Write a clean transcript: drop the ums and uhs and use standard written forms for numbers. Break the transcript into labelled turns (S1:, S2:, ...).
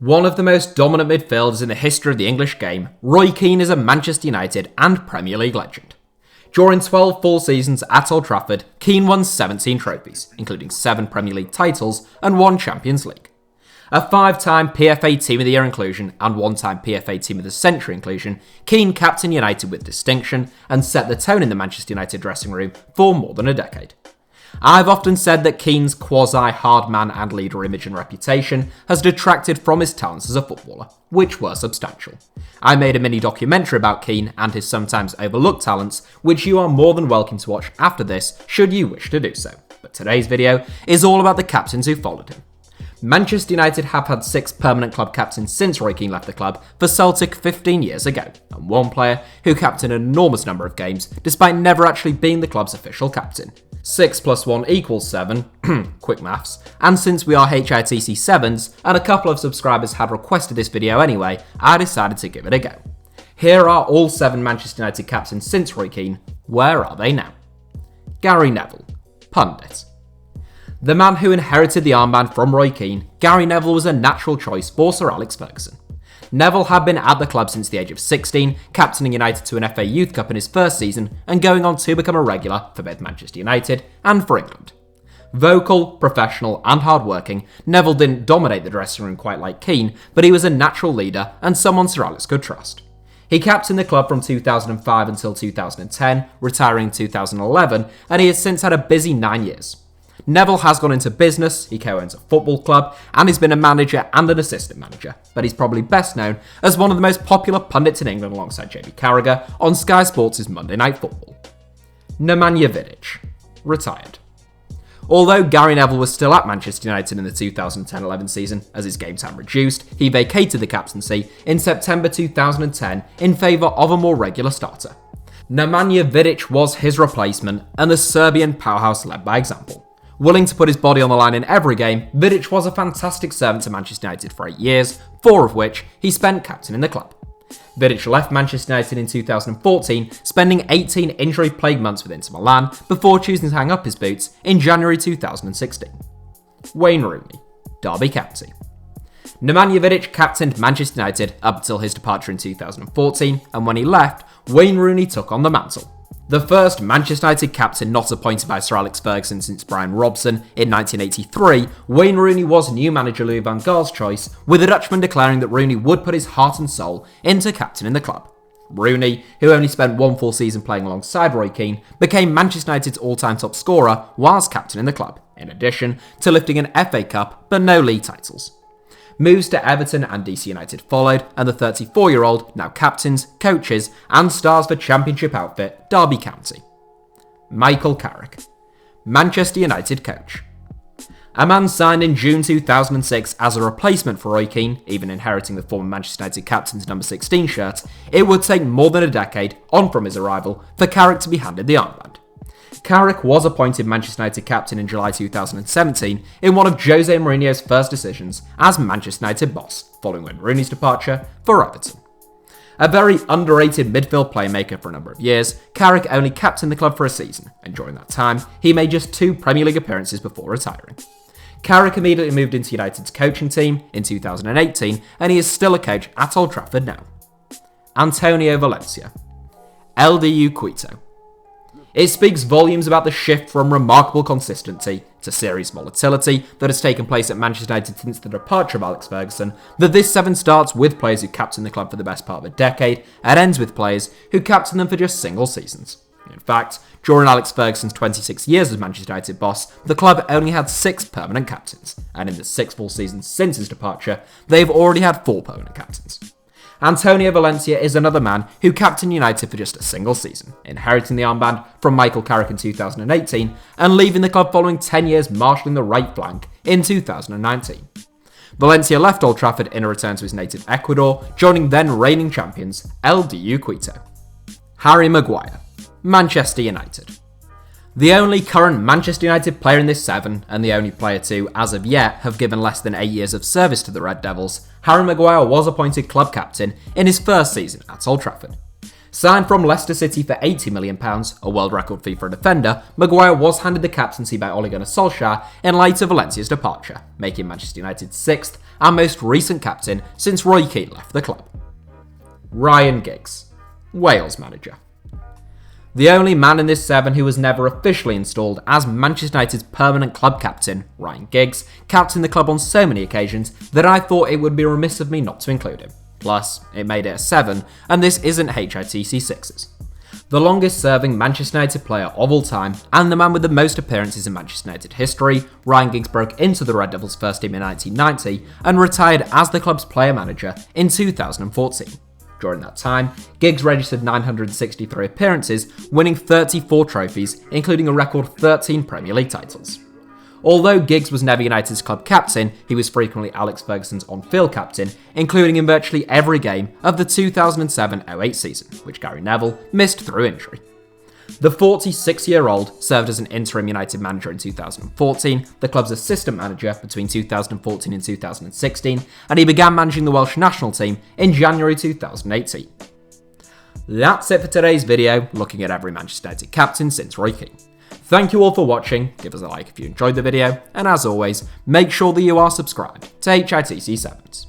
S1: One of the most dominant midfielders in the history of the English game, Roy Keane is a Manchester United and Premier League legend. During 12 full seasons at Old Trafford, Keane won 17 trophies, including 7 Premier League titles and 1 Champions League. A 5-time PFA Team of the Year inclusion and 1-time PFA Team of the Century inclusion, Keane captained United with distinction and set the tone in the Manchester United dressing room for more than a decade. I've often said that Keane's quasi-hard man and leader image and reputation has detracted from his talents as a footballer, which were substantial. I made a mini documentary about Keane and his sometimes overlooked talents, which you are more than welcome to watch after this should you wish to do so. But today's video is all about the captains who followed him. Manchester United have had 6 permanent club captains since Roy Keane left the club for Celtic 15 years ago, and 1 player who captained an enormous number of games despite never actually being the club's official captain. 6 + 1 = 7, quick maths, and since we are HITC Sevens and a couple of subscribers had requested this video anyway, I decided to give it a go. Here are all 7 Manchester United captains since Roy Keane. Where are they now? Gary Neville, pundit. The man who inherited the armband from Roy Keane, Gary Neville was a natural choice for Sir Alex Ferguson. Neville had been at the club since the age of 16, captaining United to an FA Youth Cup in his first season and going on to become a regular for both Manchester United and for England. Vocal, professional and hard-working, Neville didn't dominate the dressing room quite like Keane, but he was a natural leader and someone Sir Alex could trust. He captained the club from 2005 until 2010, retiring in 2011, and he has since had a busy 9 years. Neville has gone into business, he co-owns a football club, and he's been a manager and an assistant manager, but he's probably best known as one of the most popular pundits in England alongside Jamie Carragher on Sky Sports' Monday Night Football. Nemanja Vidic, retired. Although Gary Neville was still at Manchester United in the 2010-11 season, as his game time reduced, he vacated the captaincy in September 2010 in favour of a more regular starter. Nemanja Vidic was his replacement, and the Serbian powerhouse led by example. Willing to put his body on the line in every game, Vidic was a fantastic servant to Manchester United for 8 years, 4 of which he spent captaining the club. Vidic left Manchester United in 2014, spending 18 injury-plagued months with Inter Milan before choosing to hang up his boots in January 2016. Wayne Rooney, Derby County. Nemanja Vidic captained Manchester United up until his departure in 2014, and when he left, Wayne Rooney took on the mantle. The first Manchester United captain not appointed by Sir Alex Ferguson since Brian Robson in 1983, Wayne Rooney was new manager Louis van Gaal's choice, with the Dutchman declaring that Rooney would put his heart and soul into captaining the club. Rooney, who only spent 1 full season playing alongside Roy Keane, became Manchester United's all-time top scorer whilst captaining the club, in addition to lifting an FA Cup but no league titles. Moves to Everton and DC United followed, and the 34-year-old now captains, coaches, and stars for Championship outfit Derby County. Michael Carrick, Manchester United coach. A man signed in June 2006 as a replacement for Roy Keane, even inheriting the former Manchester United captain's number 16 shirt, it would take more than a decade, on from his arrival, for Carrick to be handed the armband. Carrick was appointed Manchester United captain in July 2017 in one of Jose Mourinho's first decisions as Manchester United boss, following Wayne Rooney's departure for Everton. A very underrated midfield playmaker for a number of years, Carrick only captained the club for a season, and during that time, he made just 2 Premier League appearances before retiring. Carrick immediately moved into United's coaching team in 2018, and he is still a coach at Old Trafford now. Antonio Valencia, LDU Quito. It speaks volumes about the shift from remarkable consistency to serious volatility that has taken place at Manchester United since the departure of Alex Ferguson, that this 7 starts with players who captained the club for the best part of a decade and ends with players who captained them for just single seasons. In fact, during Alex Ferguson's 26 years as Manchester United boss, the club only had 6 permanent captains, and in the 6 full seasons since his departure, they've already had 4 permanent captains. Antonio Valencia is another man who captained United for just a single season, inheriting the armband from Michael Carrick in 2018 and leaving the club following 10 years marshalling the right flank in 2019. Valencia left Old Trafford in a return to his native Ecuador, joining then reigning champions LDU Quito. Harry Maguire, Manchester United. The only current Manchester United player in this 7, and the only player to, as of yet, have given less than 8 years of service to the Red Devils, Harry Maguire was appointed club captain in his first season at Old Trafford. Signed from Leicester City for £80 million, a world record fee for a defender, Maguire was handed the captaincy by Ole Gunnar Solskjaer in light of Valencia's departure, making Manchester United 6th and most recent captain since Roy Keane left the club. Ryan Giggs, Wales manager. The only man in this seven who was never officially installed as Manchester United's permanent club captain, Ryan Giggs, captained the club on so many occasions that I thought it would be remiss of me not to include him. Plus, it made it a 7, and this isn't HITC Sixes. The longest serving Manchester United player of all time, and the man with the most appearances in Manchester United history, Ryan Giggs broke into the Red Devils' first team in 1990 and retired as the club's player manager in 2014. During that time, Giggs registered 963 appearances, winning 34 trophies, including a record 13 Premier League titles. Although Giggs was never United's club captain, he was frequently Alex Ferguson's on-field captain, including in virtually every game of the 2007-08 season, which Gary Neville missed through injury. The 46-year-old served as an interim United manager in 2014, the club's assistant manager between 2014 and 2016, and he began managing the Welsh national team in January 2018. That's it for today's video, looking at every Manchester United captain since Roy Keane. Thank you all for watching, give us a like if you enjoyed the video, and as always, make sure that you are subscribed to HITC Sevens.